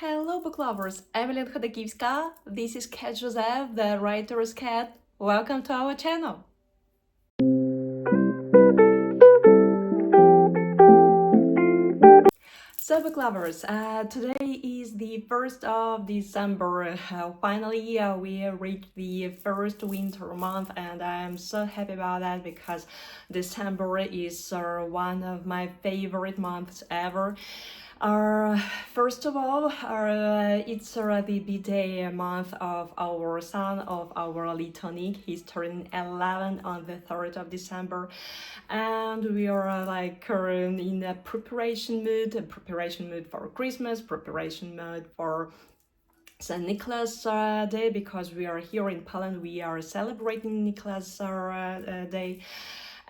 Hello, book lovers! Emily Chodakivska. This is Cat Joseph, the writer's cat. Welcome to our channel. So, book lovers, today is the 1st of December. Finally, we reached the first winter month, and I'm so happy about that because December is one of my favorite months ever. First of all, it's the birthday month of our son, of our little Nick. He's turning 11 on the 3rd of December, and we are in a preparation mood for Christmas, preparation mood for St. Nicholas Day, because we are here in Poland. We are celebrating Nicholas Day.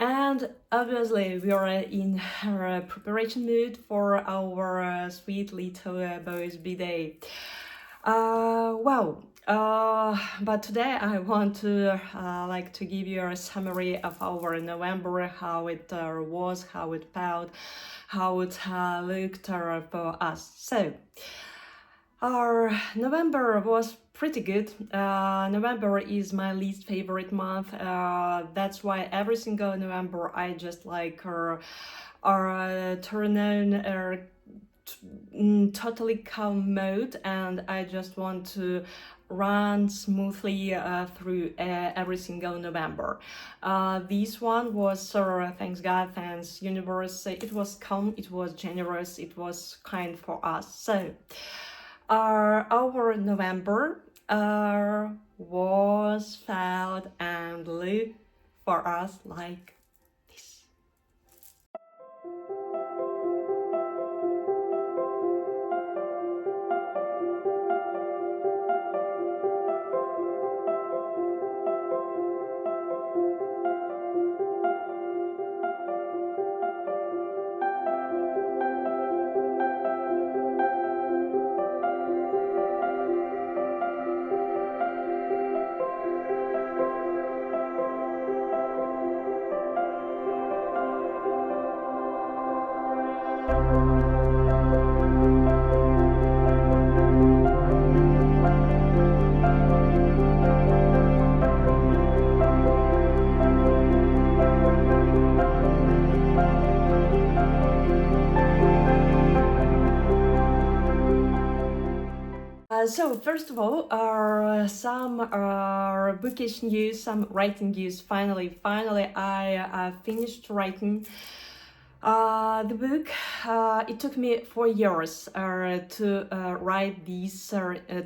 And obviously, we are in preparation mood for our sweet little boy's birthday. But today I want to to give you a summary of our November, how it was, how it felt, how it looked for us. So, our November was pretty good. November is my least favorite month. That's why every single November I just turn on totally calm mode, and I just want to run smoothly through every single November. This one was, thanks God, thanks universe, it was calm, it was generous, it was kind for us. So our November was felt and lived for us like this. So first of all, some bookish news, some writing news. Finally, I finished writing the book. It took me 4 years to write this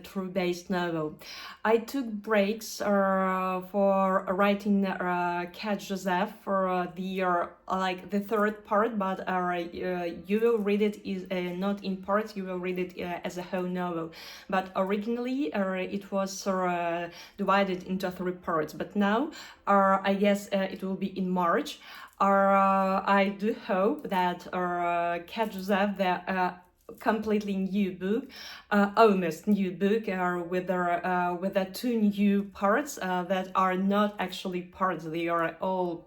true-based novel. I took breaks for writing Cat Joseph for the third part, but you will read it is not in parts. You will read it as a whole novel. But originally, it was divided into 3 parts. But now, I guess it will be in March. I do hope that Cat Joseph, the completely new book, almost new book, with the 2 new parts that are not actually parts. They are all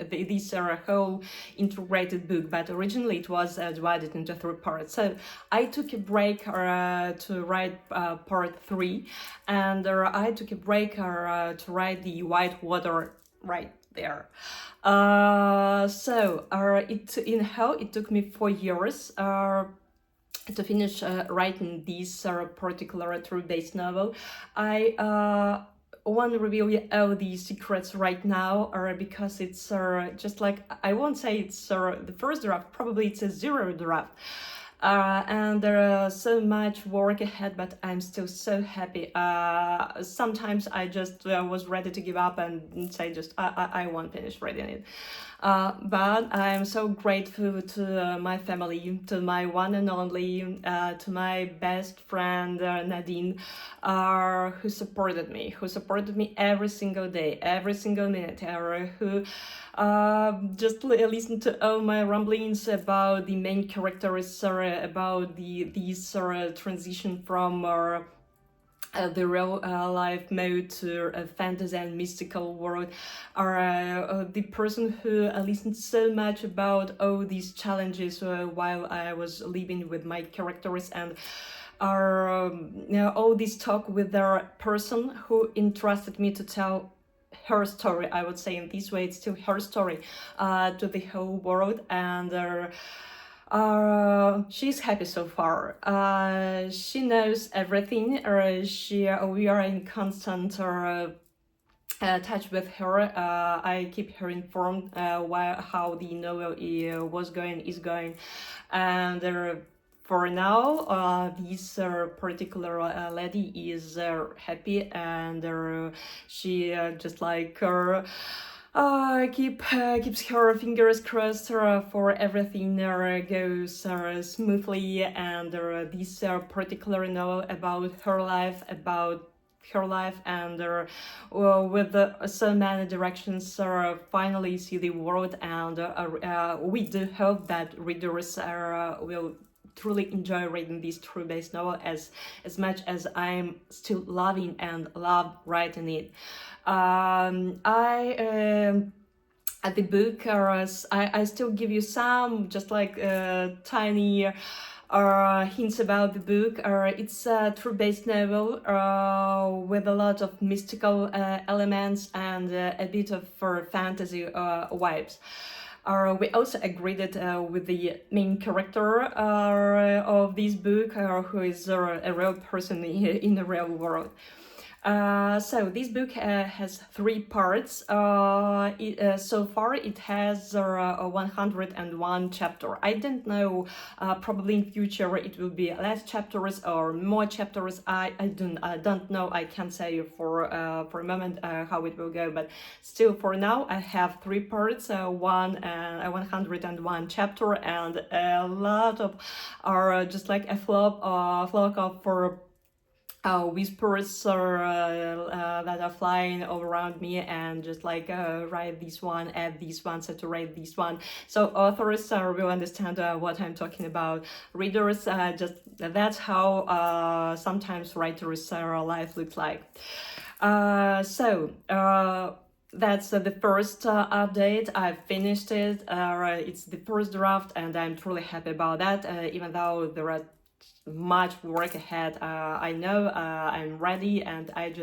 these are a whole integrated book, but originally it was divided into 3 parts. So I took a break to write part 3, and I took a break to write the White Water right there. It took me 4 years to finish writing this particular true-based novel. I won't reveal you all the secrets right now, because it's just like, I won't say it's the first draft, probably it's a 0 draft. And there is so much work ahead, but I'm still so happy. Sometimes I just was ready to give up and say I won't finish reading it. But I'm so grateful to my family, to my one and only, to my best friend Nadine, who supported me every single day, every single minute, who just listened to all my rumblings about the main characters, about these transition from the real life mode to a fantasy and mystical world, are the person who listened so much about all these challenges while I was living with my characters, and are all this talk with the person who entrusted me to tell her story. I would say in this way, it's still her story to the whole world, and she's happy so far. She knows everything. We are in constant touch with her. I keep her informed how the novel is going, and for now, this particular lady is happy, and she just like her. Keeps her fingers crossed for everything goes smoothly, and this particular novel about her life, and with so many directions finally see the world, and we do hope that readers will truly enjoy reading this true-based novel as much as I'm still loving and love writing it. At the book, I still give you some just like tiny hints about the book. It's a true-based novel with a lot of mystical elements and a bit of fantasy vibes. We also agreed with the main character of this book, who is a real person in the real world. So this book has 3 parts. So far it has 101 chapter. I don't know, probably in future it will be less chapters or more chapters. I don't know. I can't say for a moment how it will go, but still for now I have 3 parts, 101 chapter, and a lot of just like a flock of whispers that are flying all around me, and just like write this one, add this one, saturate this one. So authors will understand what I'm talking about. Readers, just that's how sometimes writers' life looks like. That's the first update. I finished it. It's the first draft, and I'm truly happy about that. Even though there are much work ahead, I know I'm ready, and I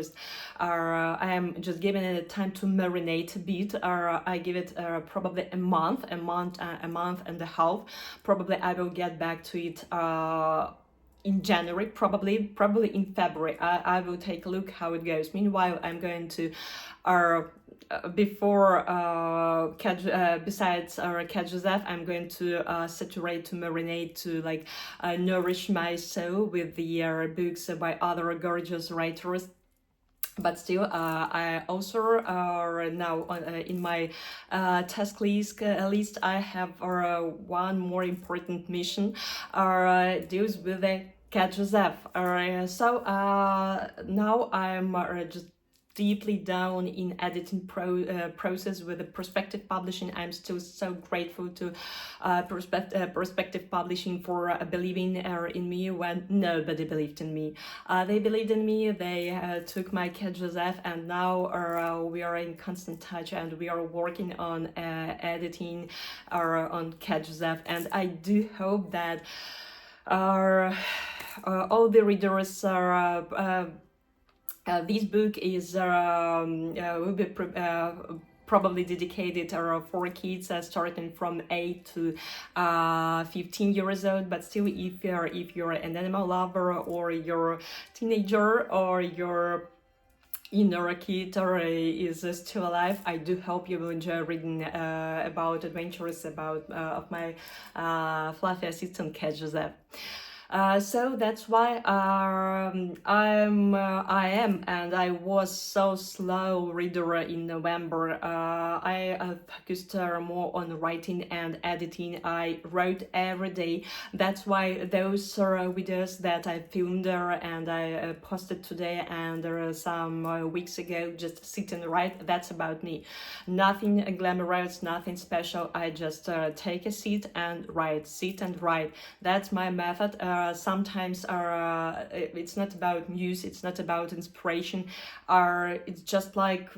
am just giving it time to marinate a bit. I give it probably a month and a half. Probably I will get back to it in January, probably in February. I will take a look how it goes. Meanwhile, I'm going to besides Cat Joseph, I'm going to saturate, to marinate, to like nourish my soul with the books by other gorgeous writers. But still, I also now in my task list, I have one more important mission, deals with the Cat Joseph. So now I'm just deeply down in editing process with the Perspective Publishing. I'm still so grateful to Perspective Publishing for believing in me when nobody believed in me. They believed in me. They took my Cat Joseph, and now we are in constant touch, and we are working on editing on Cat Joseph. And I do hope that all the readers are this book is will be probably dedicated for kids starting from 8 to 15 years old. But still, if you're an animal lover, or you're a teenager, or your inner kid is still alive, I do hope you will enjoy reading about adventures of my fluffy assistant Cat Joseph. So that's why I am, and I was so slow reader in November. I focused more on writing and editing. I wrote every day. That's why those videos that I filmed and I posted today and some weeks ago, just sit and write, that's about me. Nothing glamorous, nothing special. I just take a seat and write, sit and write. That's my method. sometimes it's not about news, it's not about inspiration, it's just like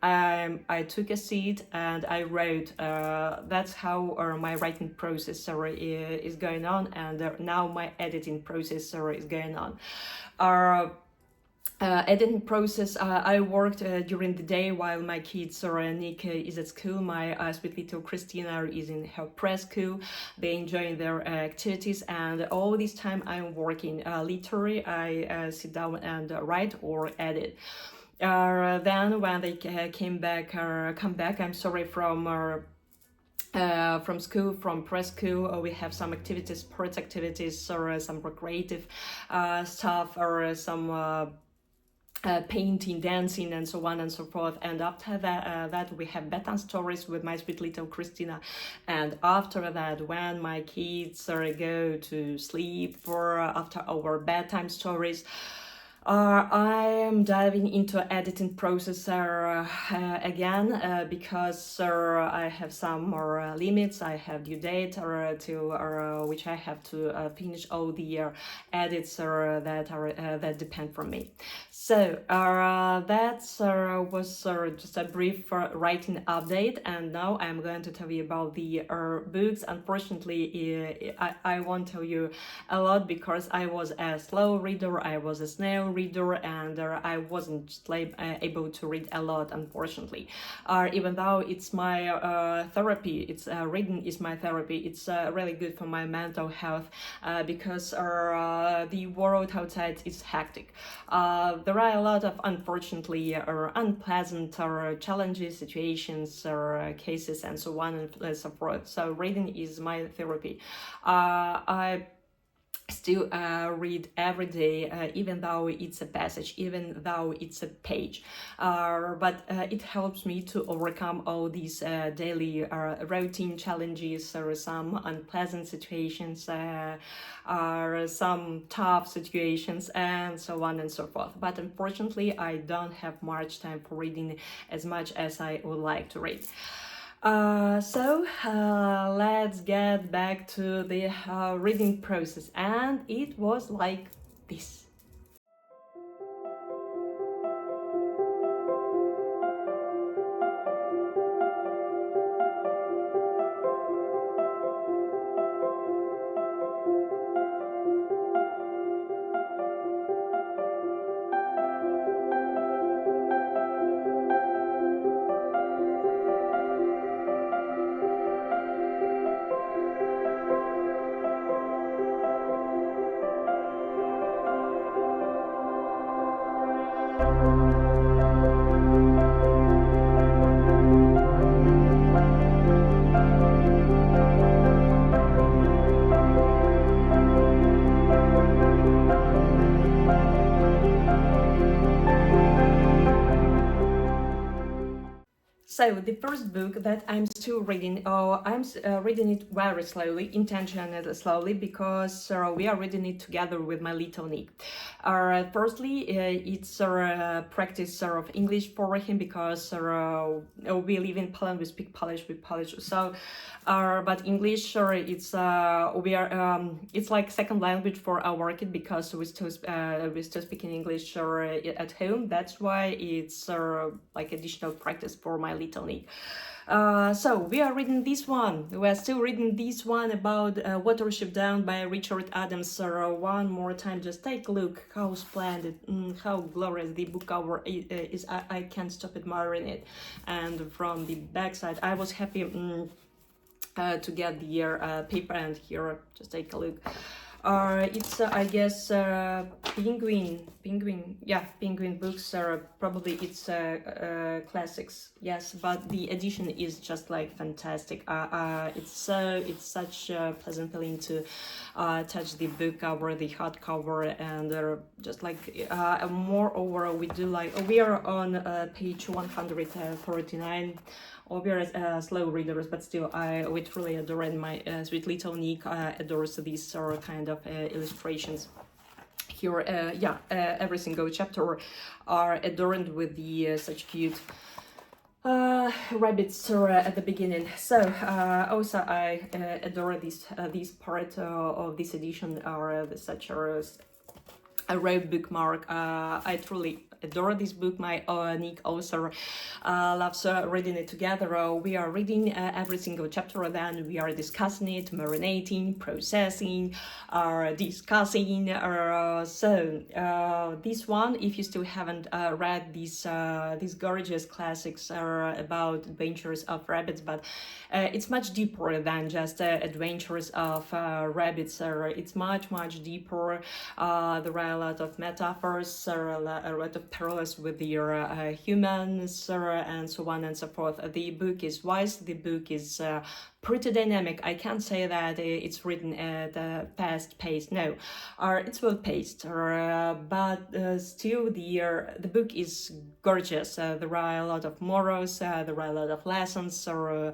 I took a seat and I wrote. That's how my writing process is going on, and now my editing process is going on. Editing process, I worked during the day while my kids, Nick is at school, my sweet little Christina is in her preschool, they enjoying their activities, and all this time I'm working. Literally, I sit down and write or edit. Then when they come back, I'm sorry, from school, from preschool, we have some activities, sports activities, or some recreative stuff, or some painting, dancing, and so on and so forth. And after that we have bedtime stories with my sweet little Christina. And after that, when my kids go to sleep, or after our bedtime stories, I am diving into editing process again, because I have some more limits. I have due date to which I have to finish all the edits that depend from me. So that was just a brief writing update, and now I'm going to tell you about the books. Unfortunately, I won't tell you a lot because I was a slow reader, I was a snail reader, and I wasn't just able to read a lot, unfortunately. Even though it's my therapy, reading is my therapy, it's really good for my mental health, because the world outside is hectic. There are a lot of, unfortunately, unpleasant challenges, situations, or cases, and so on and so forth. So reading is my therapy. I still read every day, even though it's a passage, even though it's a page, but it helps me to overcome all these daily routine challenges, or some unpleasant situations, or some tough situations, and so on and so forth. But unfortunately, I don't have much time for reading as much as I would like to read. So let's get back to the reading process, and it was like this. So the first book that I'm still reading, I'm reading it very slowly, intentionally slowly, because we are reading it together with my little Nick. Firstly, it's a practice of English for him, because we live in Poland, we speak Polish with Polish. So, but English, it's it's like second language for our kid, because we still speaking English at home. That's why it's like additional practice for my little Nick. So we are reading this one. We are still reading this one about Watership Down by Richard Adams. One more time, just take a look how splendid, how glorious the book cover is. I can't stop admiring it. And from the backside, I was happy to get the paper, and here, just take a look. It's I guess Penguin books, probably it's classics, yes, but the edition is just like fantastic. It's such a pleasant feeling to touch the book cover, the hardcover, and just like moreover, we are on page 149. We are slow readers, but still, we truly adore, and my sweet little Nick adores these kind of illustrations. Here, every single chapter are adorned with the such cute Rabbits at the beginning. So also I adore this part of this edition, or such a rare bookmark. I truly adore this book. My Nick also loves reading it together. We are reading every single chapter, then we are discussing it, marinating, processing, discussing. This one, if you still haven't read these gorgeous classics about adventures of rabbits, but it's much deeper than just adventures of rabbits. It's much deeper. There are a lot of metaphors, a lot of parallels with the humans, and so on and so forth. The book is wise. The book is pretty dynamic. I can't say that it's written at a fast pace. No, it's well paced. But still, the book is gorgeous. There are a lot of morals. There are a lot of lessons. There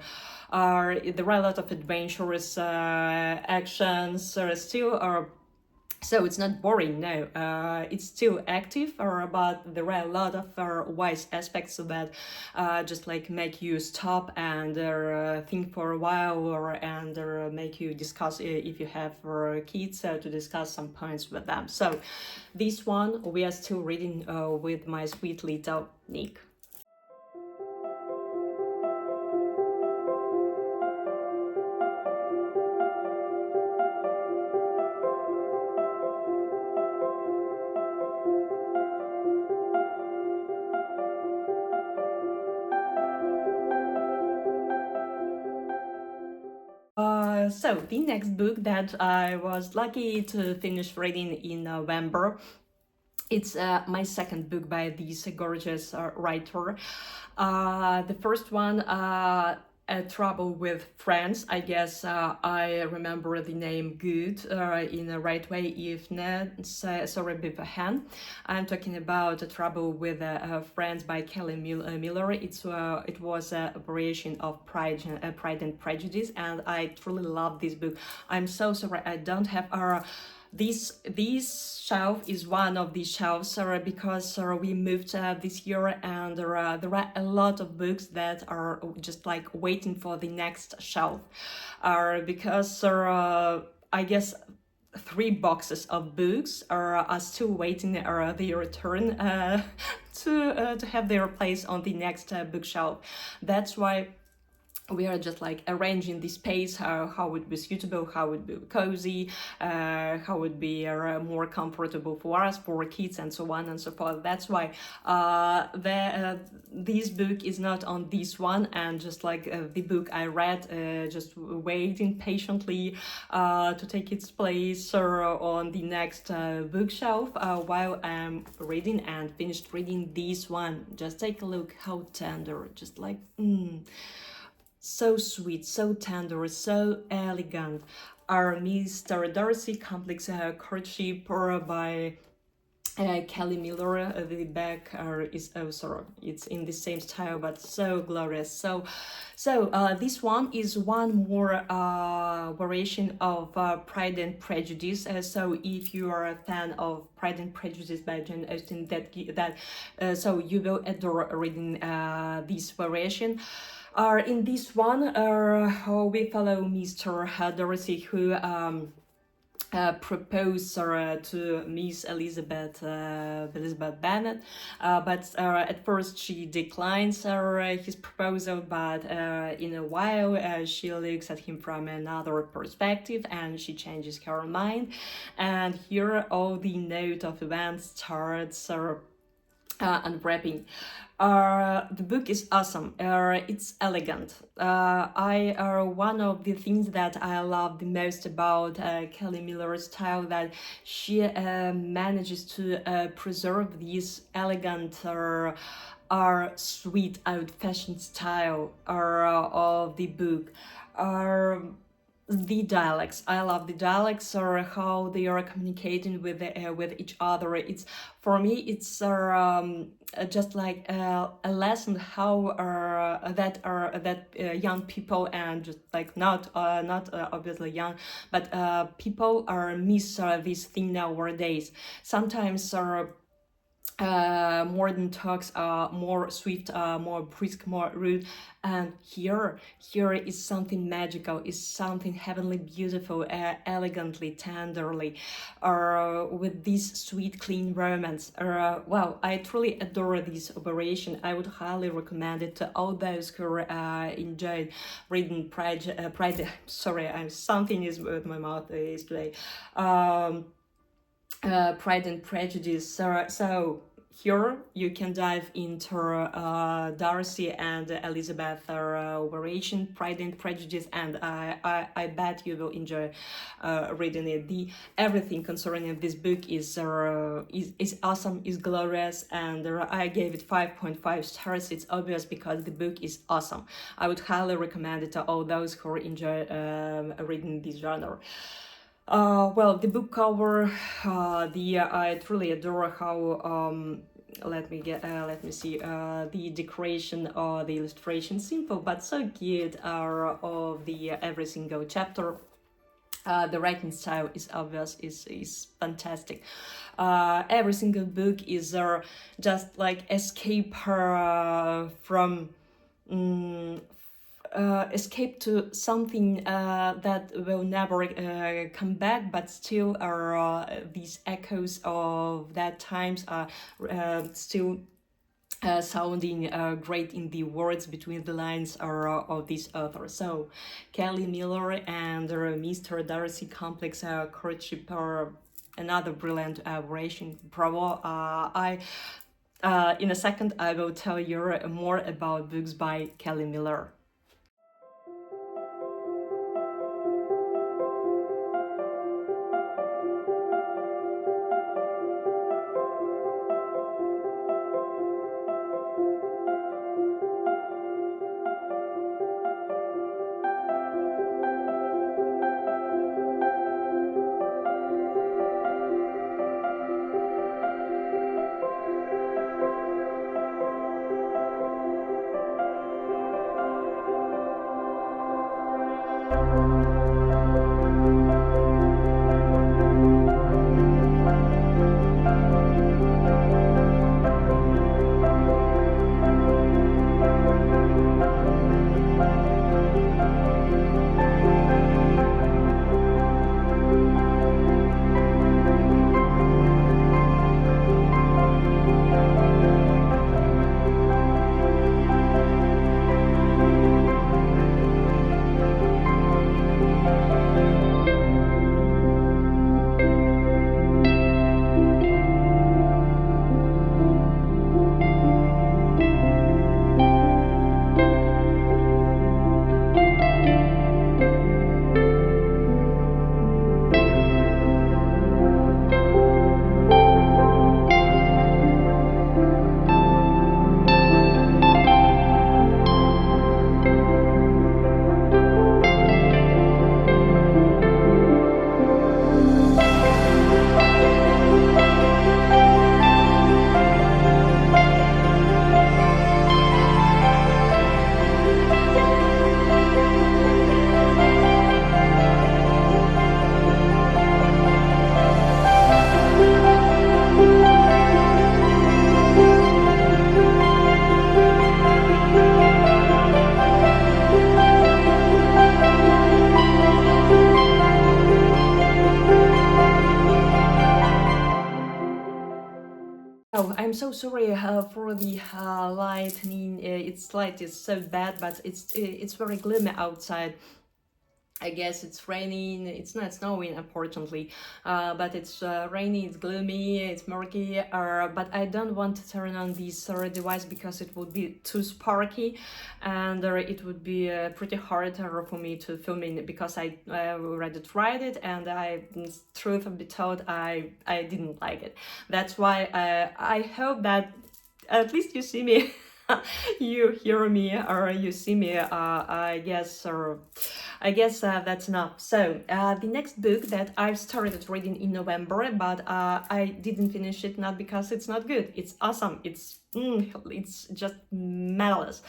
are a lot of adventurous actions. Still. So it's not boring, no. It's still active, but there are a lot of wise aspects of that, just like make you stop and think for a while, and make you discuss, if you have kids, to discuss some points with them. So this one we are still reading with my sweet little Nick. So the next book that I was lucky to finish reading in November, it's my second book by this gorgeous writer. The first one, Trouble with Friends. I guess I remember the name good in the right way. If not, sorry beforehand. I'm talking about Trouble with Friends by Kelly Miller. It was a variation of Pride and Prejudice, and I truly love this book. I'm so sorry I don't have this shelf is one of these shelves because we moved this year, and there are a lot of books that are just like waiting for the next shelf, because I guess 3 boxes of books are still waiting their return to have their place on the next bookshelf. That's why we are just like arranging the space, how would be suitable, how would be cozy, how would be more comfortable for us, for kids, and so on and so forth. That's why this book is not on this one, and just like the book I read, just waiting patiently to take its place on the next bookshelf while I'm reading and finished reading this one. Just take a look how tender, just like so sweet, so tender, so elegant. Our Mr. Darcy complex courtship by Kelly Miller. The back is also it's in the same style, but so glorious. So this one is one more variation of Pride and Prejudice. So if you are a fan of Pride and Prejudice by Jane Austen, so you will adore reading this variation. In this one, we follow Mr. Darcy, who proposed to Miss Elizabeth Bennet, but at first she declines his proposal, but in a while she looks at him from another perspective and she changes her mind, and here all the note of events starts unwrapping. The book is awesome. It's elegant. One of the things that I love the most about Kelly Miller's style, that she manages to preserve this elegant sweet, old-fashioned style of the book. The dialects, I love the dialects, or how they are communicating with each other. It's, for me, it's just like a lesson how young people, and just like not obviously young, but people are miss this thing nowadays. Sometimes modern talks are more swift, more brisk, more rude, and here is something magical, is something heavenly beautiful, elegantly, tenderly, with this sweet, clean romance. Wow, I truly adore this operation. I would highly recommend it to all those who enjoyed reading Pride. Sorry, something is with my mouth is today. Pride and Prejudice. So here you can dive into Darcy and Elizabeth operation, Pride and Prejudice, and I bet you will enjoy reading it. The everything concerning this book is awesome, is glorious, and I gave it 5.5 stars. It's obvious because the book is awesome. I would highly recommend it to all those who enjoy reading this genre. Well, the book cover, I truly adore how let me see the decoration or the illustration, simple but so cute, of the every single chapter. The writing style is obvious, is fantastic. Every single book is just like escape from escape to something that will never come back, but still are these echoes of that times are still sounding great in the words between the lines of this author. So Kelly Miller and Mr. Darcy complex courtship are another brilliant operation. Bravo. In a second I will tell you more about books by Kelly Miller. Oh, I'm so sorry for the lightning. Its light is so bad, but it's very gloomy outside. I guess it's raining. It's not snowing, unfortunately, but it's rainy. It's gloomy. It's murky. But I don't want to turn on this device because it would be too sparky, and it would be pretty hard for me to film in because I already tried it, and truth be told, I didn't like it. That's why I hope that at least you see me. You hear me or you see me, I guess, or I guess that's enough. So the next book that I've started reading in November, but I didn't finish it, not because it's not good. It's awesome. It's just marvelous,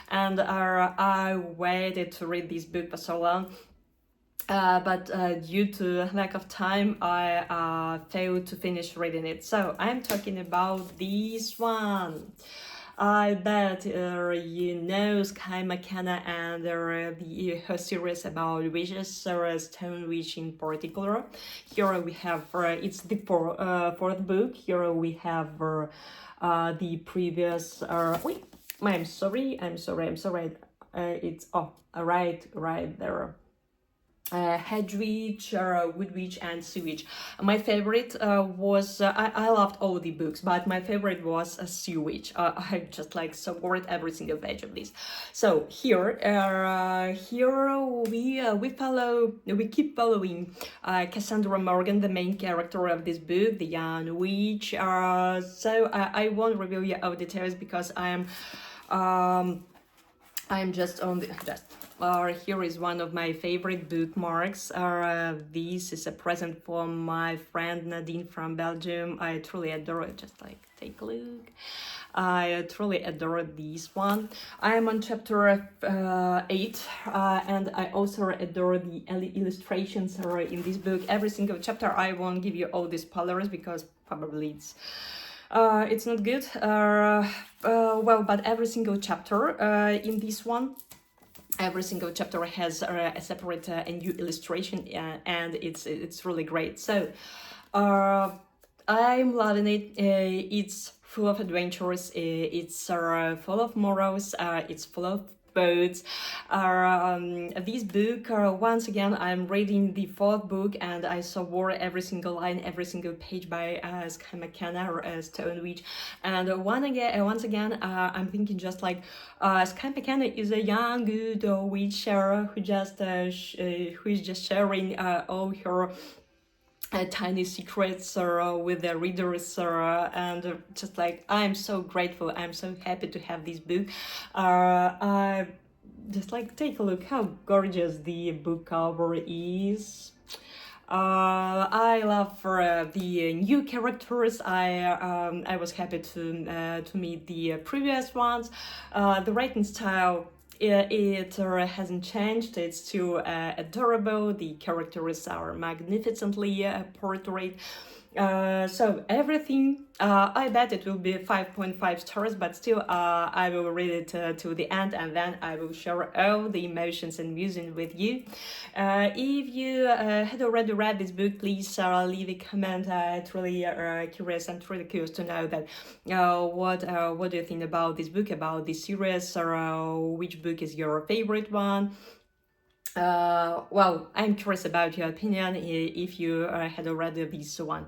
and I waited to read this book for so long. but due to lack of time, I failed to finish reading it. So I'm talking about this one. I bet you know Sky McKenna and her series about witches, Stone Witch in particular. Here we have, it's the fourth book. Here we have the previous, wait, I'm sorry. It's, right there. Hedwig, Woodwitch, and Sewage. My favorite was I loved all the books, but my favorite was Sewage. I just like devoured every single page of this. So here we keep following Cassandra Morgan, the main character of this book, the young witch. So I won't reveal you all details because I'm just on the just. Here is one of my favorite bookmarks. This is a present from my friend Nadine from Belgium. I truly adore it. Just like take a look. I truly adore this one. I am on chapter 8, and I also adore the illustrations in this book. Every single chapter, I won't give you all the spoilers because probably it's not good. Well, but every single chapter in this one, every single chapter has a separate a new illustration, and it's really great. So I'm loving it. It's full of adventures. It's full of morals. It's full of boats. This book, once again, I'm reading the fourth book, and I saw every single line, every single page by Sky McKenna or Stone Witch. And once again, I'm thinking just like Sky McKenna is a young, good witch who is just sharing all her tiny secrets with the readers, and just like I'm so grateful, I'm so happy to have this book. I just like take a look how gorgeous the book cover is. I love the new characters. I was happy to meet the previous ones. The writing style, it hasn't changed. It's still adorable. The characters are magnificently portrayed. So everything, I bet it will be 5.5 stars, but still I will read it to the end, and then I will share all the emotions and musings with you. If you had already read this book, please leave a comment. It's really curious. I'm really curious to know that what do you think about this book, about this series, or which book is your favorite one. Well, I'm curious about your opinion if you had already this one.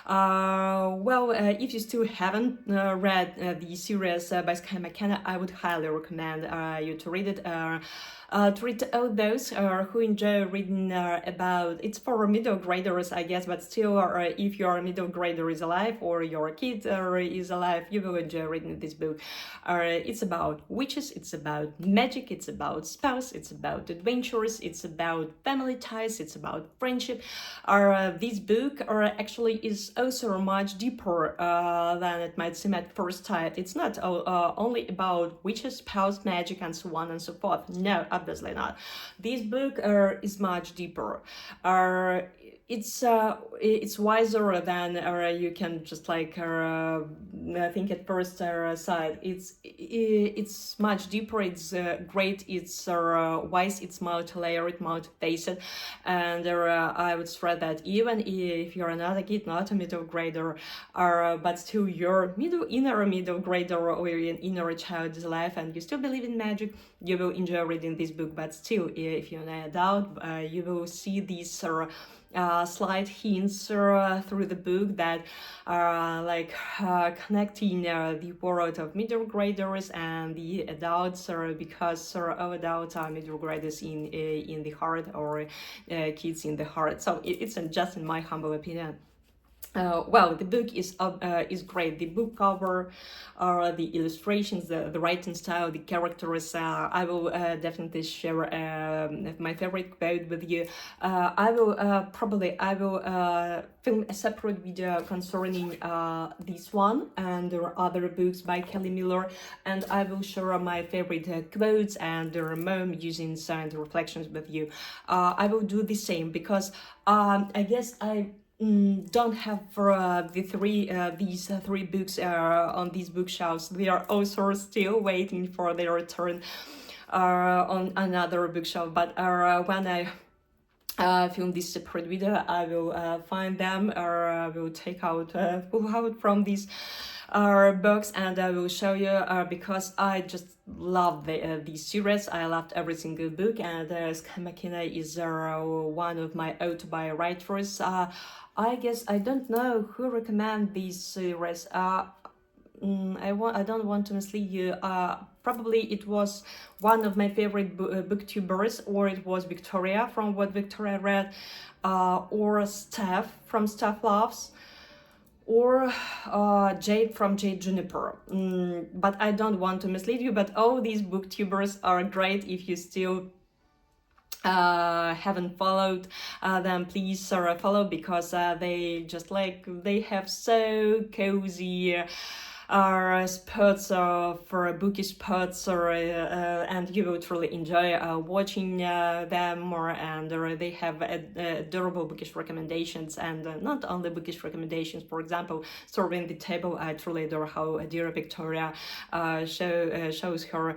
If you still haven't read the series by Sky McKenna, I would highly recommend you to read it. To read all those who enjoy reading about, it's for middle graders, I guess, but still, if your middle grader is alive or your kid is alive, you will enjoy reading this book. It's about witches, it's about magic, it's about spells, it's about adventures, it's about family ties, it's about friendship. This book actually is also much deeper than it might seem at first sight. It's not only about witches, spells, magic, and so on and so forth. No, obviously not. This book is much deeper. It's wiser than you can just like think at first sight. It's much deeper. It's great. It's wise. It's multi-layered, multi-faced, and I would spread that even if you're another kid, not a middle grader, but still your inner middle grader or your inner child is alive, and you still believe in magic, you will enjoy reading this book. But still, if you're an adult, you will see these slight hints through the book that are connecting the world of middle graders and the adults, because all adults are middle graders in the heart, or kids in the heart. So it's just in my humble opinion. well, the book is great. The book cover, the illustrations, the writing style, the characters. I will definitely share my favorite quote with you. I will film a separate video concerning this one and there are other books by Kelly Miller, and I will share my favorite quotes and their mom using and reflections with you. I will do the same because I guess I don't have these three books on these bookshelves. They are also still waiting for their return on another bookshelf. But when I film this separate video, I will find them, or I will pull out from these books, and I will show you because I just love the series. I loved every single book, and Sky McKenna is one of my autobiographers. I guess I don't know who recommend these series. I don't want to mislead you. Probably it was one of my favorite booktubers, or it was Victoria from What Victoria Read, or Steph from Steph Loves, or Jade from Jade Juniper. But I don't want to mislead you, but all these booktubers are great. If you still haven't followed them, please follow, because they have so cozy spots for bookish spots, and you will truly enjoy watching them more. And they have adorable bookish recommendations, and not only bookish recommendations. For example, Serving the Table. I truly adore how dear Victoria shows her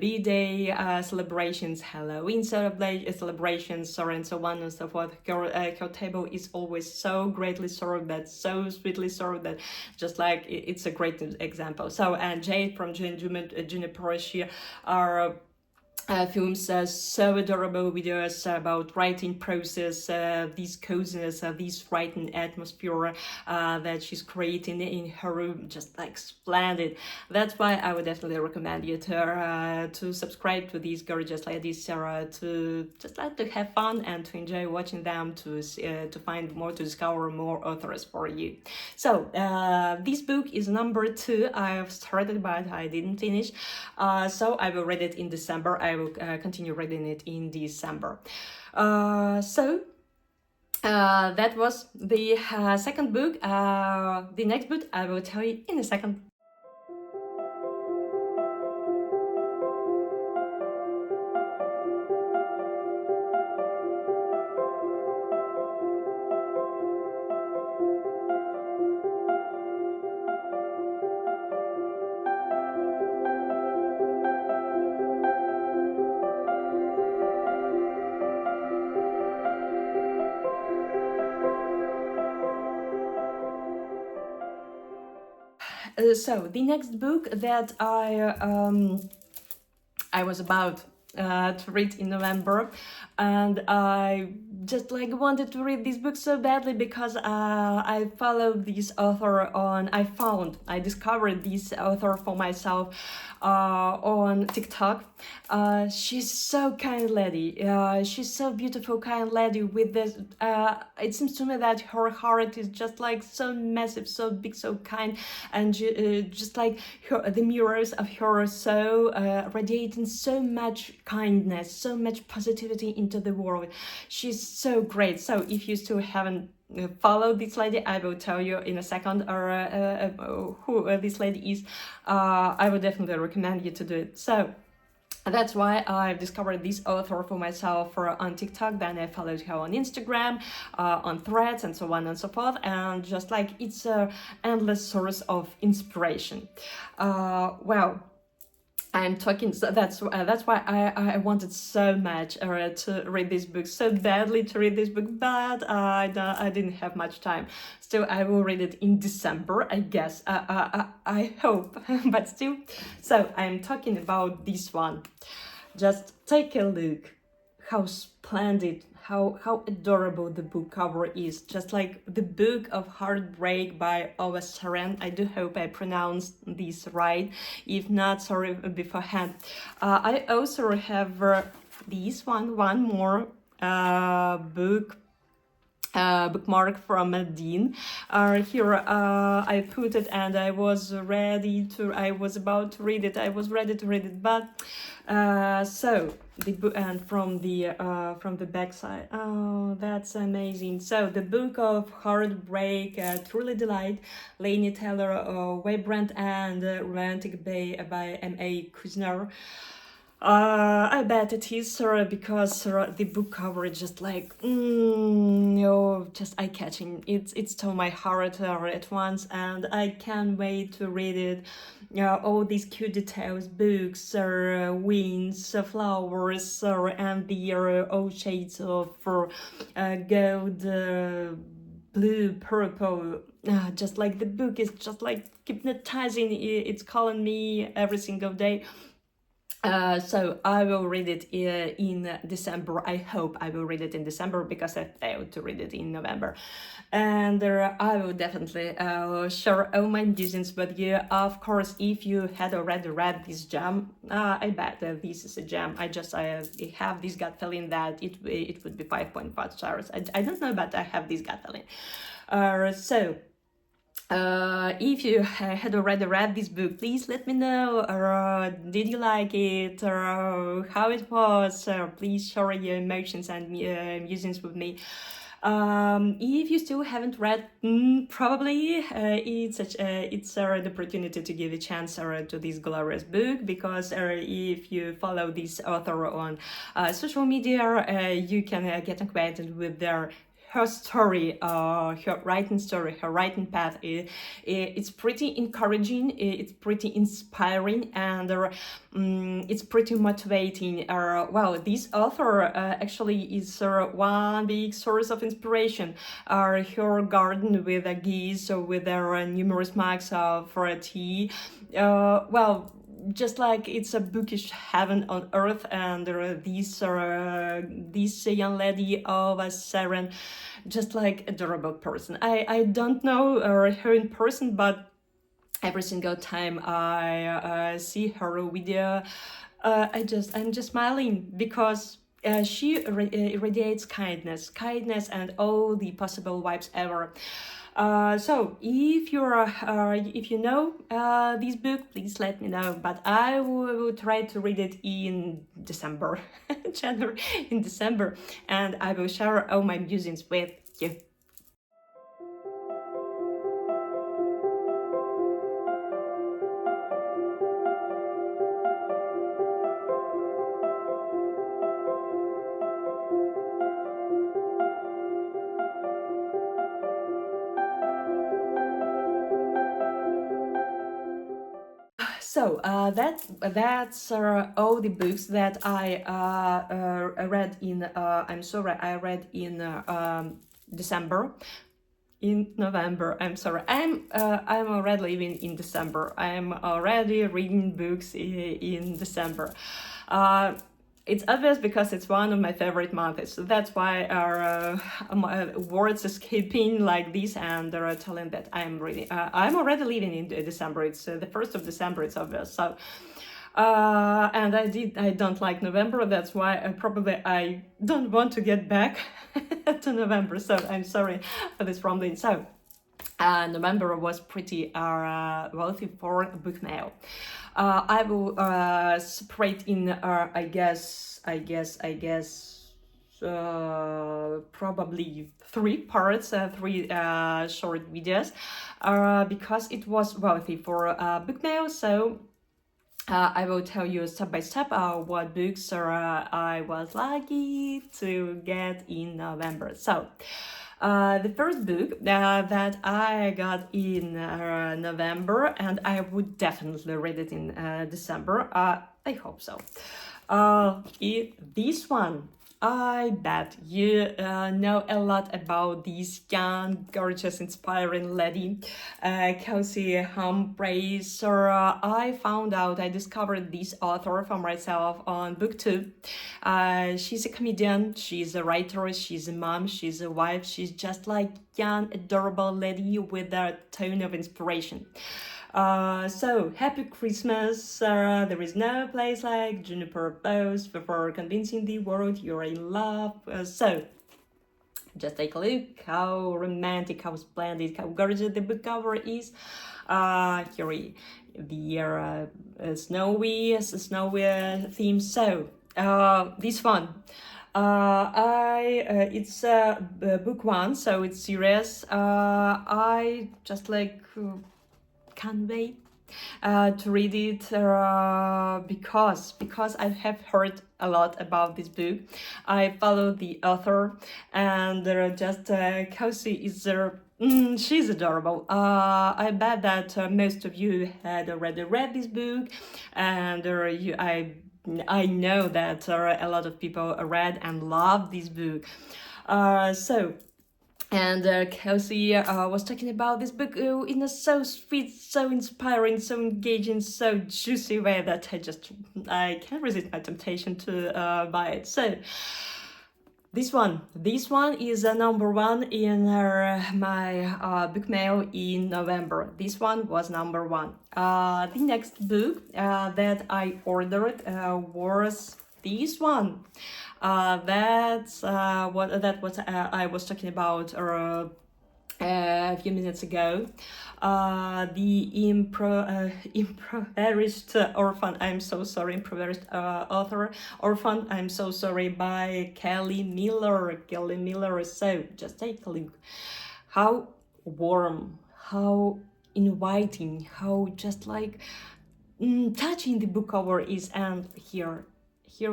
B-Day celebrations, Halloween celebrations, and so on and so forth. Her table is always so greatly served, that so sweetly served, that just like it's a great example. So, and Jade from Juniper, she films so adorable videos about writing process, this coziness, this writing atmosphere that she's creating in her room, just like splendid. That's why I would definitely recommend you to subscribe to these gorgeous ladies, to just like to have fun and to enjoy watching them, to find more, to discover more authors for you. So this book is number 2. I've started but I didn't finish, so I will read it in December. I will continue reading it in December. So that was the second book. The next book I will tell you in a second. So the next book that I was about to read in November, and I just like wanted to read this book so badly because I followed this author I discovered this author for myself on TikTok. She's so kind lady. She's so beautiful, kind lady with this. It seems to me that her heart is just like so massive, so big, so kind, and just like the mirrors of her soul radiating so much kindness, so much positivity into the world. She's so great. So if you still haven't followed this lady, I will tell you in a second who this lady is. I would definitely recommend you to do it. So that's why I've discovered this author for myself on TikTok. Then I followed her on Instagram, on Threads, and so on and so forth. And just like it's an endless source of inspiration. Well, I'm talking, so that's why I wanted so much to read this book, so badly to read this book, but I didn't have much time. Still, I will read it in December, I guess. I hope, but still. So I'm talking about this one. Just take a look. How splendid, how adorable the book cover is. Just like the Book of Heartbreak by Ova Saren. I do hope I pronounced this right. If not, sorry beforehand. I also have this one more book bookmark from Dean. Here I put it, and I was about to read it. I was ready to read it, but so the book, and from the back side, oh, that's amazing. So the book of Heartbreak, Truly Delight, Laini Taylor, Waybrand, and Romantic Bay by M.A. Kushner. I bet it is because the book cover is just like, just eye-catching. It's to my heart at once, and I can't wait to read it. All these cute details, books, winds, flowers, and the all shades of gold, blue, purple. Just like the book is just like hypnotizing. It's calling me every single day. So I will read it in December. I hope I will read it in December because I failed to read it in November. And I will definitely share all my musings with you. Of course, if you had already read this gem, I bet this is a gem. I have this gut feeling that it would be 5.5 stars. I don't know, but I have this gut feeling. If you had already read this book, please let me know. Did you like it? How it was? Please share your emotions and musings with me. If you still haven't read, probably it's the opportunity to give a chance to this glorious book, because if you follow this author on social media, you can get acquainted with her story, her writing path. It's pretty encouraging, it's pretty inspiring, and it's pretty motivating. This author actually is one big source of inspiration. Her garden with geese, with their numerous mugs of tea. Just like it's a bookish heaven on earth, and this young lady of a siren, just like adorable person. I don't know her in person, but every single time I see her video, I'm just smiling, because she radiates kindness, and all the possible vibes ever. So if you know this book, please let me know. But I will try to read it in December, in December, and I will share all my musings with you. So that's all the books that I read in. I read in December. In November, I'm sorry. I'm already living in December. I'm already reading books in December. It's obvious because it's one of my favorite months. So that's why our words escaping like this, and they're telling that I'm reading. I'm already living in December. It's the 1st of December. It's obvious. So, and I don't like November. That's why I don't want to get back to November. So I'm sorry for this rumbling. So. November was pretty wealthy for book mail. I will separate in probably 3 parts, 3 short videos, because it was wealthy for book mail. So I will tell you step by step what books I was lucky to get in November. So. The first book that I got in November, and I would definitely read it in December. I hope so. This one, I bet you know a lot about this young, gorgeous, inspiring lady, Kelsey Humphreys. I discovered this author for myself on BookTube. She's a comedian, she's a writer, she's a mom, she's a wife. She's just like young, adorable lady with a tone of inspiration. So happy Christmas. There is no place like Juniper Boughs for convincing the world you're in love. So Just take a look how romantic, how splendid, how gorgeous the book cover is. Here the snowy theme. So this one. It's book one, so it's serious. I just like can't wait to read it because I have heard a lot about this book. I follow the author, and Kelsey is she's adorable. I bet that most of you had already read this book, and I know that a lot of people read and love this book. And Kelsey was talking about this book in a so sweet, so inspiring, so engaging, so juicy way that I can't resist my temptation to buy it. So this one is number one in my book mail in November. This one was number one. The next book that I ordered was this one. That's what I was talking about a few minutes ago. The impoverished orphan. I'm so sorry. Impoverished author orphan. I'm so sorry, by Kelly Miller. So just take a look. How warm, how inviting, how just like touching the book cover is, and here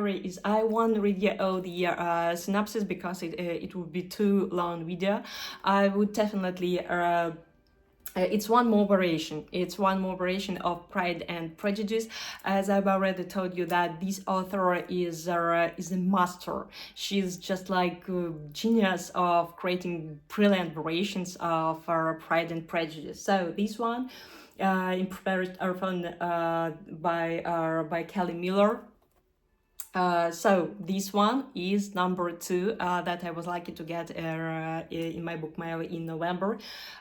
it is. I won't read all the synopsis because it would be too long video. I would definitely it's one more variation. It's one more variation of Pride and Prejudice. As I've already told you, that this author is a master. She's just like a genius of creating brilliant variations of Pride and Prejudice. So this one, Impoverished Orphan, by Kelly Miller. So this one is number two that I was lucky to get in my book mail in November.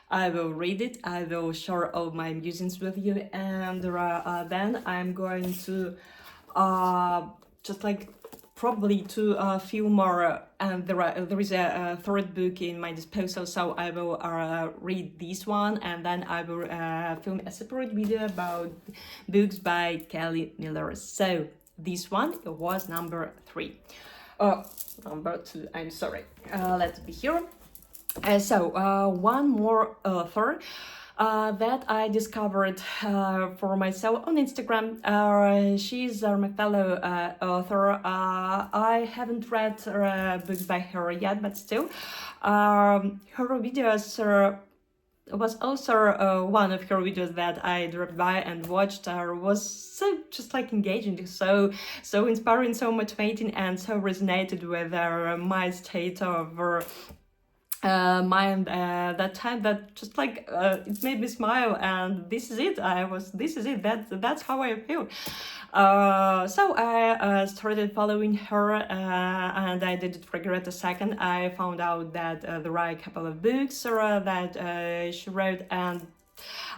I will read it, I will share all my musings with you, and then I'm going to just like probably to a few more, and there is a third book in my disposal, so I will read this one, and then I will film a separate video about books by Kelly Miller. So this one was number three. Number two, I'm sorry. Let's be here. So one more author that I discovered for myself on Instagram. She's my fellow author. I haven't read books by her yet, but still, her videos was also one of her videos that I dropped by and watched. Was so just like engaging, so inspiring, so motivating, and so resonated with my state of mind that time, that just like it made me smile, and this is it. That's how I feel. So I started following her, and I didn't regret a second. I found out that there are a couple of books that she wrote, and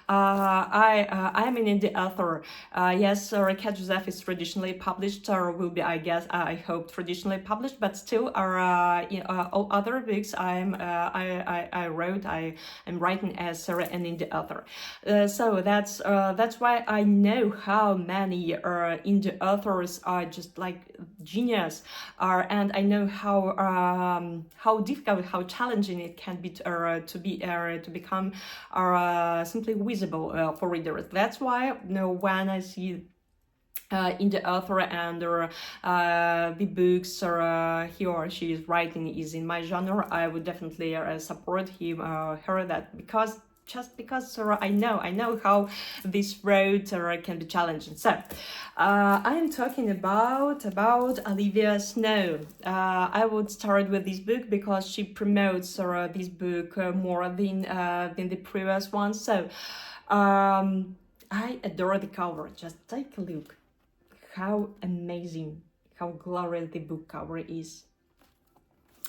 I'm an indie author. Yes, Kat Joseph is traditionally published, or will be, I guess, I hope, traditionally published, but still, all other books I wrote, I am writing as an indie author. So that's why I know how many indie authors are just like genius, and I know how difficult, how challenging it can be to become simply visible for readers. That's why when I see indie author and the books he or she is writing is in my genre, I would definitely support him her, that because I know how this road can be challenging. So I'm talking about Olivia Snow. I would start with this book because she promotes this book more than the previous one. So I adore the cover. Just take a look. How amazing, how glorious the book cover is.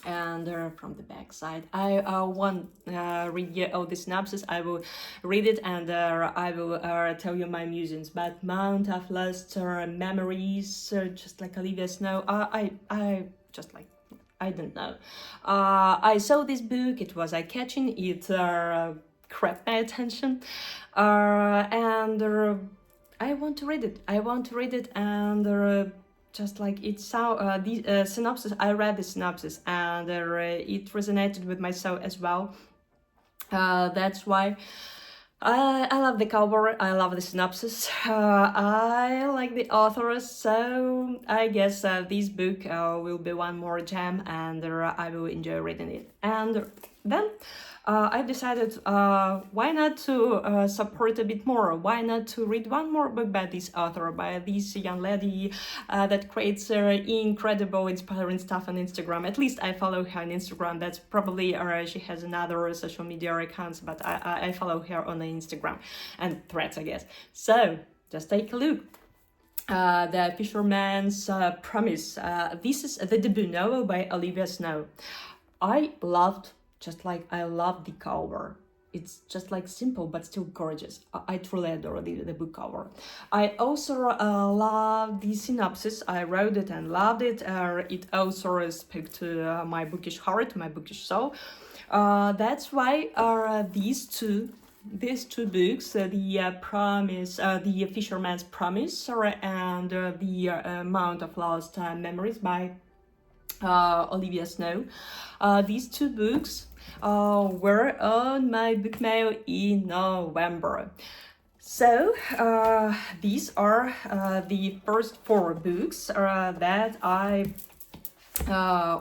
And from the back side, I won't read you all the synopsis. I will read it, and I will tell you my musings. But Mount of Lost Memories, just like Olivia Snow, I just like I don't know. I saw this book, it was eye-catching, it grabbed my attention, and I want to read it. I want to read it, and just like it sound the synopsis. I read the synopsis, and it resonated with my soul as well. That's why I love the cover, I love the synopsis, I like the author, so I guess this book will be one more gem, and I will enjoy reading it. And then I decided why not to support a bit more, why not to read one more book by this author, by this young lady that creates incredible, inspiring stuff on Instagram. At least I follow her on Instagram. That's probably, she has another social media accounts, but I follow her on Instagram and Threads, I guess. So just take a look. The Fisherman's Promise. This is the debut novel by Olivia Snow. I loved the cover. It's just like simple but still gorgeous. I truly adore the book cover. I also love the synopsis. I wrote it and loved it. It also spoke to my bookish heart, my bookish soul. That's why these two books, the Promise, the Fisherman's Promise, and the Mount of Lost Memories by Olivia Snow. These two books were on my book mail in November. So these are the first 4 books that I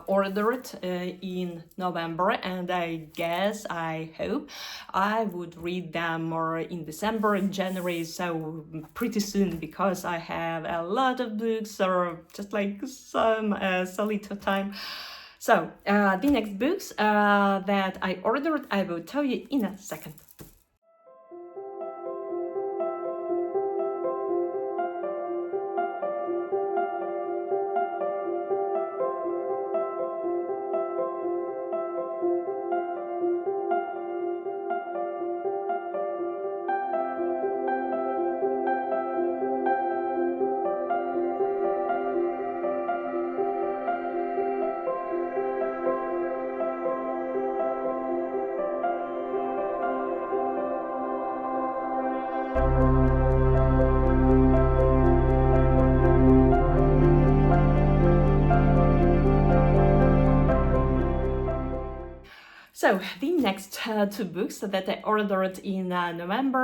ordered in November, and I hope I would read them more in December and January, so pretty soon, because I have a lot of books or just like some little time. So the next books that I ordered, I will tell you in a second. So the next 2 books that I ordered in November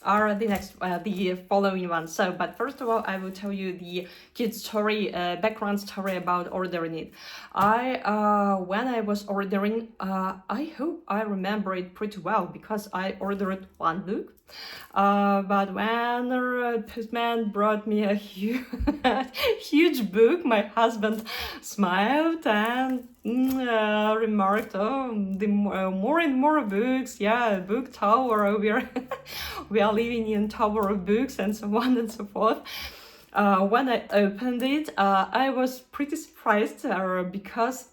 are the following ones. So, but first of all, I will tell you the cute story, background story about ordering it. When I was ordering, I hope I remember it pretty well, because I ordered 1 book. But when the postman brought me a huge book, my husband smiled and remarked, "Oh, the more and more books, yeah, book tower. We are living in tower of books," and so on and so forth. When I opened it, I was pretty surprised because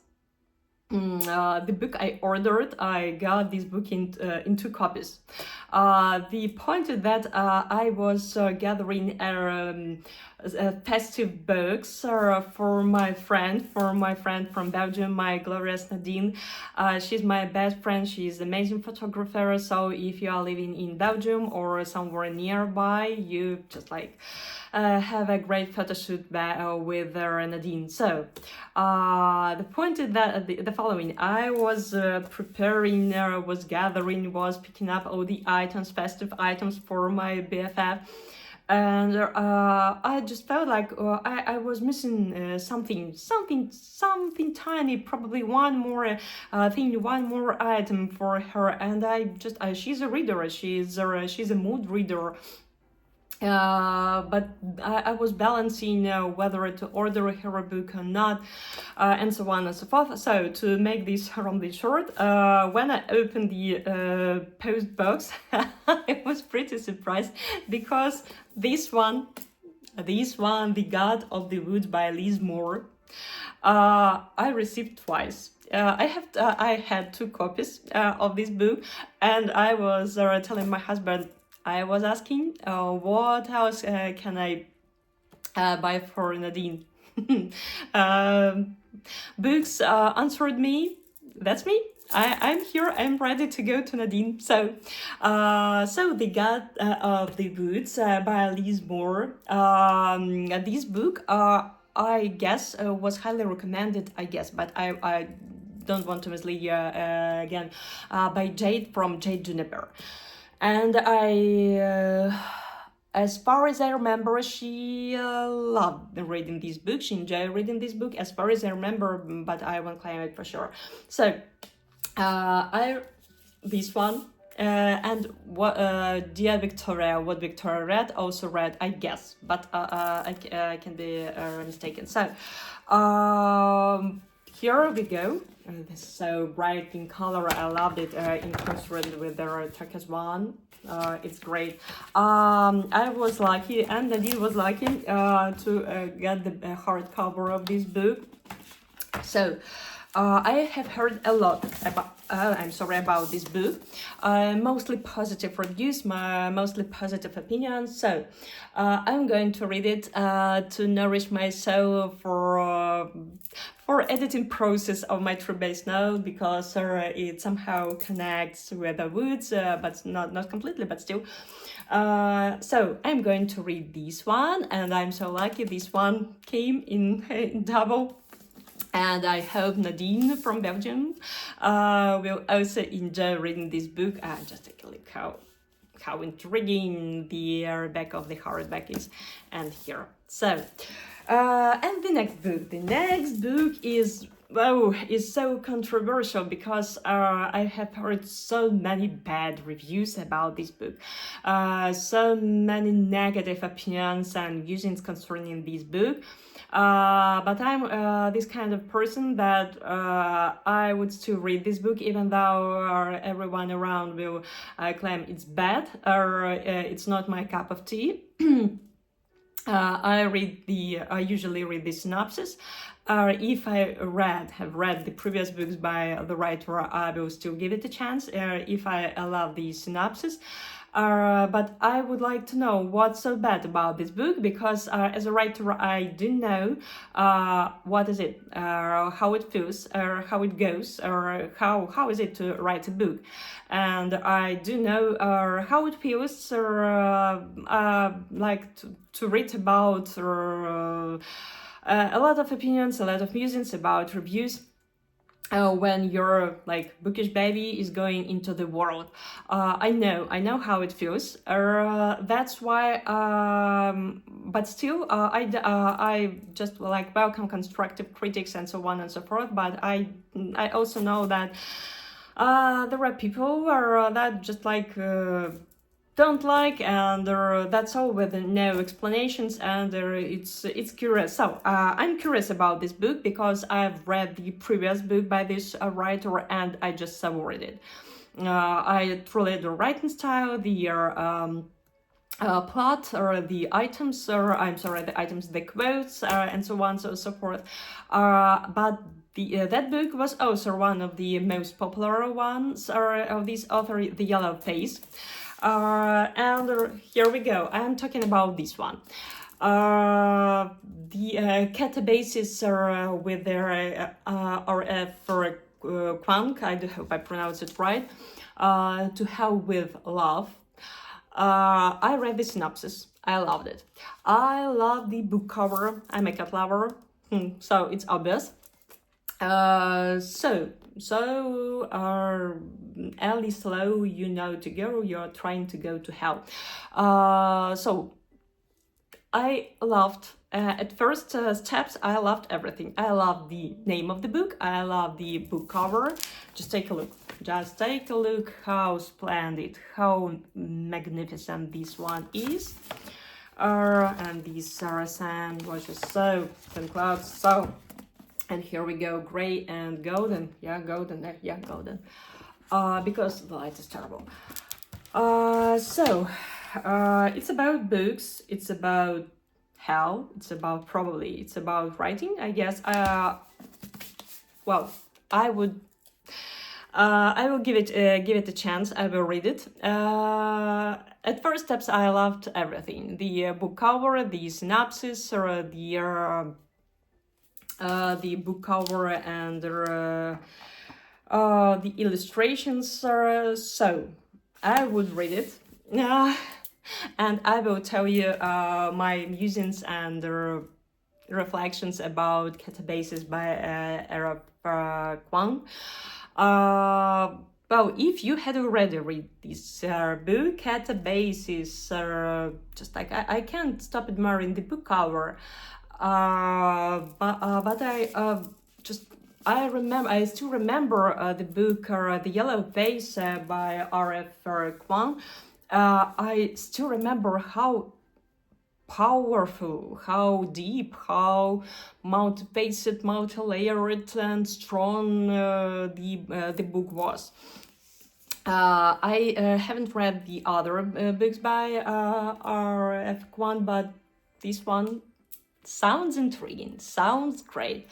the book I ordered, I got this book in 2 copies. The point is that I was gathering festive books for my friend from Belgium, my glorious Nadine. She's my best friend. She's an amazing photographer. So if you are living in Belgium or somewhere nearby, you just like have a great photo shoot with Nadine. So the point is that the following: I was preparing, was gathering, was picking up all the items, festive items for my BFF. And I just felt like I was missing something tiny, probably one more thing, one more item for her. And she's a reader, she's a mood reader. But I was balancing whether to order her a book or not, and so on and so forth. So to make this really short, when I opened the post box, I was pretty surprised, because this one, The God of the Woods by Liz Moore, I received twice. I had 2 copies of this book, and I was telling my husband, I was asking, what else can I buy for Nadine? books answered me. That's me. I'm here. I'm ready to go to Nadine. So they got of the Boots by Liz Moore. This book, I guess, was highly recommended. I guess, but I don't want to mislead you again. By Jade from Jade Juniper, and as far as I remember, she loved reading this book. She enjoyed reading this book, as far as I remember, but I won't claim it for sure. So, this one, and what Dear Victoria, what Victoria read, also read, I guess, but I can be mistaken. So, here we go. This is so bright in color. I loved it. In contrast with the turquoise one. It's great. I was lucky, and Nadine was lucky to get the hardcover of this book. So I have heard a lot about this book, mostly positive reviews, mostly positive opinions. So I'm going to read it to nourish my soul for editing process of my true-based note, because it somehow connects with the woods, but not completely, but still. So I'm going to read this one, and I'm so lucky this one came in double. And I hope Nadine from Belgium will also enjoy reading this book. Just take a look how intriguing the back of the hardback is, and here. So, and the next book is so controversial, because I have heard so many bad reviews about this book, so many negative opinions and musings concerning this book. But I'm this kind of person that I would still read this book, even though everyone around will claim it's bad or it's not my cup of tea. I usually read the synopsis. If I have read the previous books by the writer, I will still give it a chance if I love the synopsis. But I would like to know what's so bad about this book, because as a writer, I do know what is it, how it feels, or how it goes, or how is it to write a book. And I do know how it feels, or like to read about a lot of opinions, a lot of musings about reviews. When your bookish baby is going into the world. I know how it feels. That's why, but still, I just welcome constructive critics and so on and so forth. But I also know that there are people that just don't like, and that's all with no explanations, and it's curious. So I'm curious about this book because I've read the previous book by this writer, and I just savored it. I truly the writing style, the plot, or the items, the quotes, and so on, so forth. But that book was also one of the most popular ones of this author, The Yellow Face. And here we go. I'm talking about this one. The catabasis with their RF for Quank, I do hope I pronounce it right, To Hell with Love. I read the synopsis. I loved it. I love the book cover. I'm a cat lover, so it's obvious. So Ellie Slow, you know the girl, you're trying to go to hell. So I loved, at first steps, I loved everything. I loved the name of the book. I love the book cover. Just take a look. Just take a look how splendid, how magnificent this one is. And these Saracen was just so thin clouds. So, and here we go, gray and golden. Yeah, golden. Because the light is terrible. It's about books. It's about hell. It's about writing, I guess. Well, I will give it a chance. I will read it. At first steps, I loved everything: the book cover, the synopsis, or the the book cover and the illustrations. So I would read it. And I will tell you my musings and reflections about Catabasis by Arab Kwan. Well, if you had already read this book, Catabasis, just like I can't stop admiring the book cover. But I still remember the book The Yellow Vase by R.F. Kwan. I still remember how powerful, how deep, how multifaceted, multi-layered and strong the book was. I haven't read the other books by R.F. Kwan, but this one sounds intriguing, sounds great.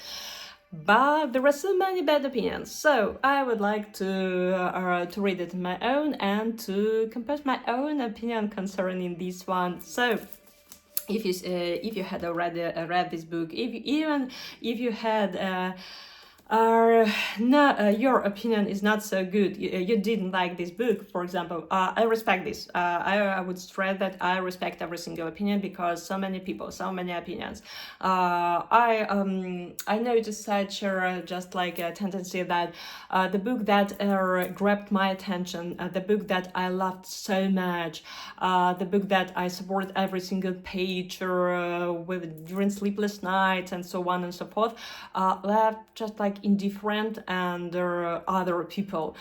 But there are so many bad opinions, so I would like to read it on my own and to compose my own opinion concerning this one. So, if you had already read this book, even if you had your opinion is not so good, you didn't like this book, for example, I respect this. I would stress that I respect every single opinion, because so many people, so many opinions. I noticed such just like a tendency that the book that grabbed my attention, the book that I loved so much, the book that I supported every single page during sleepless nights and so on and so forth, left just like indifferent, and other people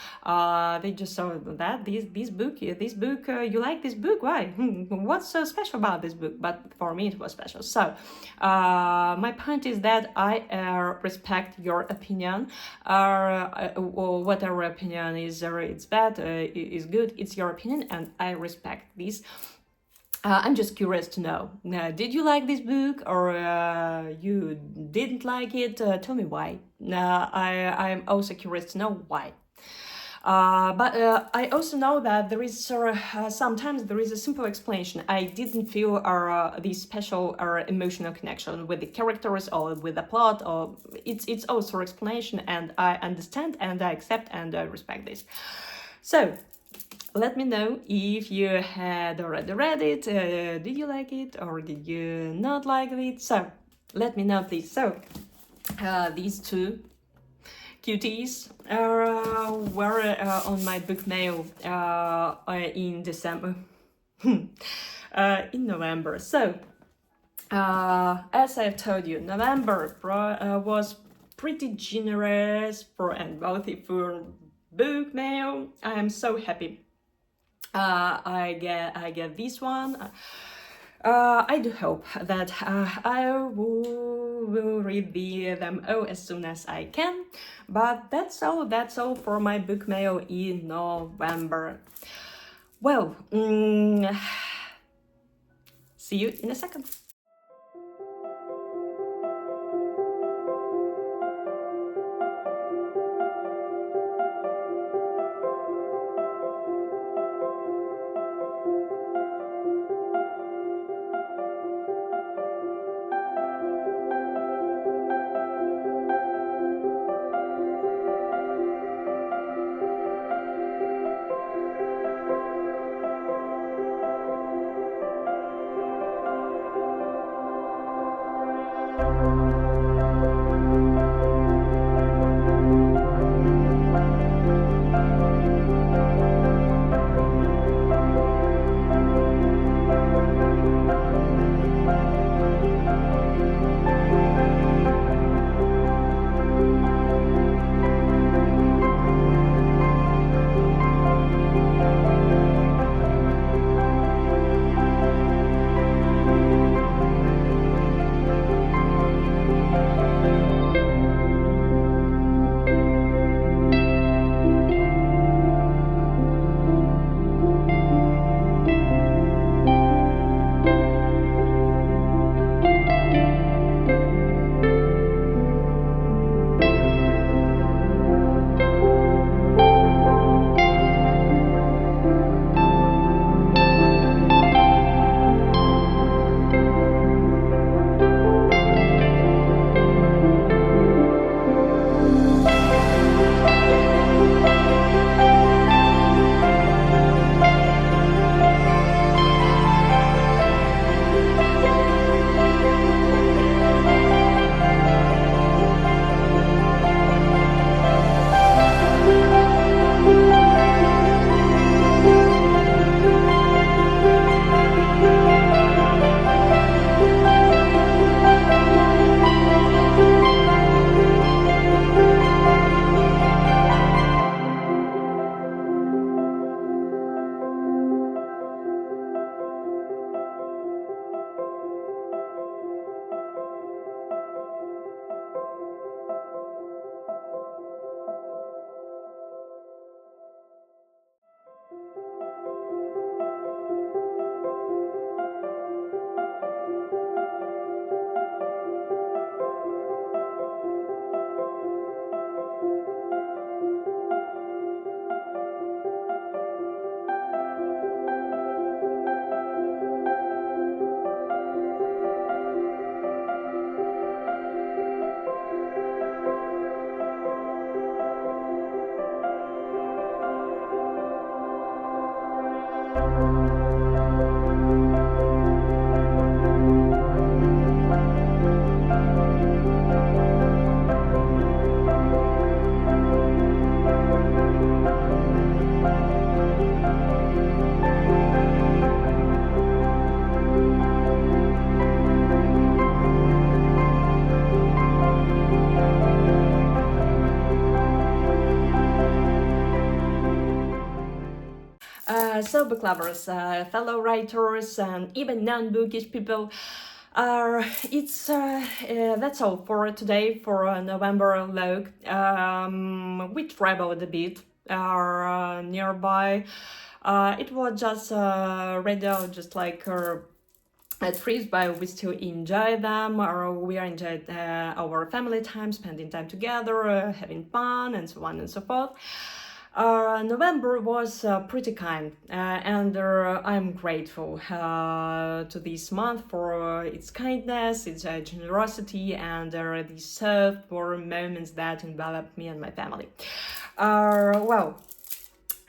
they just saw that this book you like this book, why? What's so special about this book? But for me it was special. So my point is that I respect your opinion, whatever opinion is it's bad, is good, it's your opinion, and I respect this. I'm just curious to know, did you like this book, or you didn't like it? Tell me why. I'm also curious to know why. But I also know that there is sometimes there is a simple explanation. I didn't feel this special emotional connection with the characters or with the plot, or it's also explanation, and I understand and I accept and I respect this. So let me know if you had already read it, did you like it or did you not like it? So let me know, please. So these two cuties were on my book mail in December, in November. So as I've told you, November was pretty generous and wealthy for book mail. I am so happy. I get this one. I do hope that I will read them all as soon as I can. But that's all for my book mail in November. Well, see you in a second. book lovers, fellow writers, and even non-bookish people. That's all for today for November log. We traveled a bit nearby. It was just radio, just like trips, but we still enjoy them, or we enjoyed our family time, spending time together, having fun, and so on and so forth. November was pretty kind, and I'm grateful to this month for its kindness, its generosity, and these soft, warm moments that enveloped me and my family.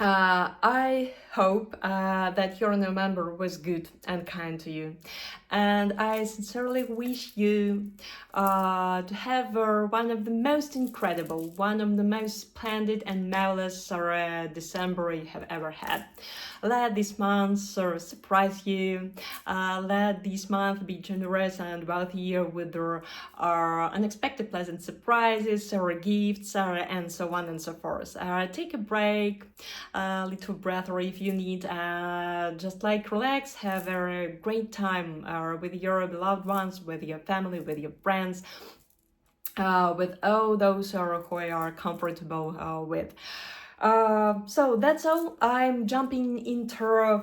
I hope that your November was good and kind to you, and I sincerely wish you to have one of the most incredible, one of the most splendid and marvelous December you have ever had. Let this month surprise you. Let this month be generous and wealthy with unexpected pleasant surprises or gifts and so on and so forth. Take a break, a little breath, or if you need, just like relax, have a great time with your beloved ones, with your family, with your friends, with all those who are comfortable with. So that's all. I'm jumping into.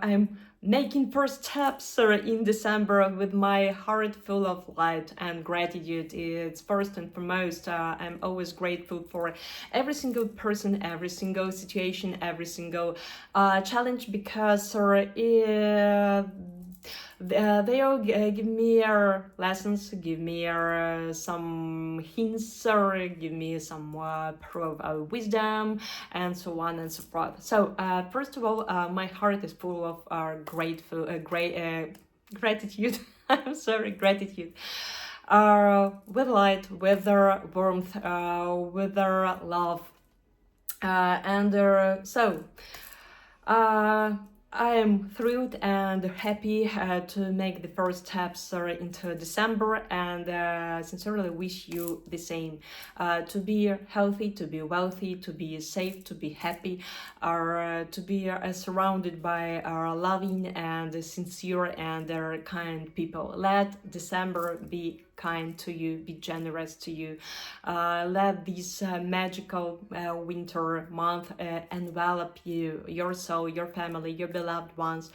I'm making first steps in December with my heart full of light and gratitude. It's first and foremost. I'm always grateful for every single person, every single situation, every single challenge, because they all give me lessons, give me some hints, or give me some proof of wisdom, and so on and so forth. So first of all, my heart is full of gratitude. I'm sorry, gratitude. With light, with their warmth, with their love, I am thrilled and happy to make the first steps into December, and sincerely wish you the same. To be healthy, to be wealthy, to be safe, to be happy, or to be surrounded by loving and sincere and kind people. Let December be kind to you, be generous to you. Let this magical winter month envelop you, your soul, your family, your beloved ones,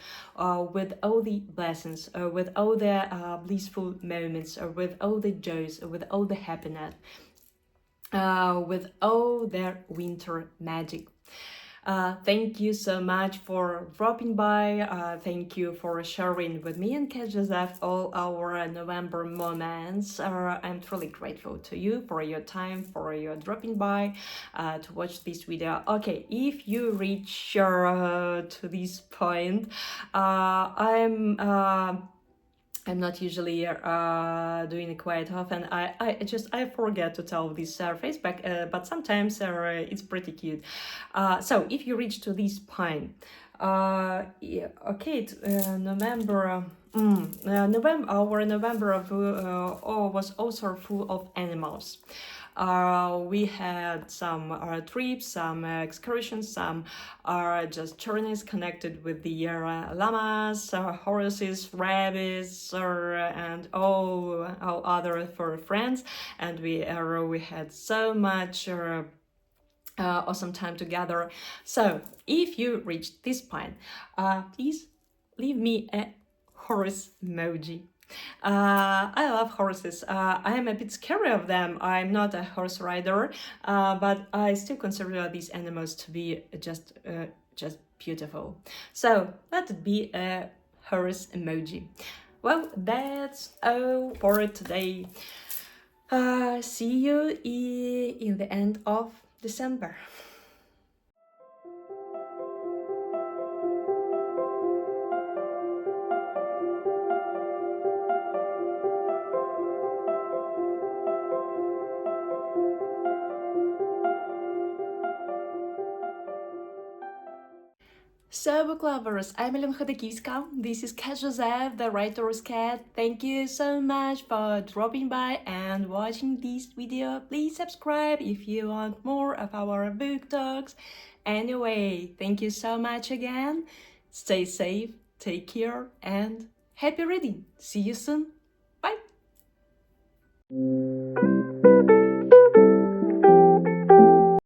with all the blessings, with all the blissful moments, with all the joys, with all the happiness, with all their winter magic. Thank you so much for dropping by. Thank you for sharing with me and Kat Joseph all our November moments. I'm truly grateful to you for your time, for your dropping by to watch this video. Okay, if you reach to this point, I'm not usually doing it quite often. I forget to tell this face back, but sometimes it's pretty cute. So if you reach to this point, yeah, okay, November. November, our November was also full of animals. We had some trips, some excursions, some just journeys connected with the llamas, horses, rabbits, and all other fur friends, and we had so much awesome time together. So if you reached this point, please leave me a horse emoji. I love horses. I am a bit scary of them. I'm not a horse rider, but I still consider these animals to be just beautiful. So let it be a horse emoji. Well, that's all for today. See you in the end of December. So, book lovers, I'm Elena Chodakivska. This is Cat Joseph, the writer's cat. Thank you so much for dropping by and watching this video. Please subscribe if you want more of our book talks. Anyway, thank you so much again. Stay safe, take care, and happy reading. See you soon. Bye.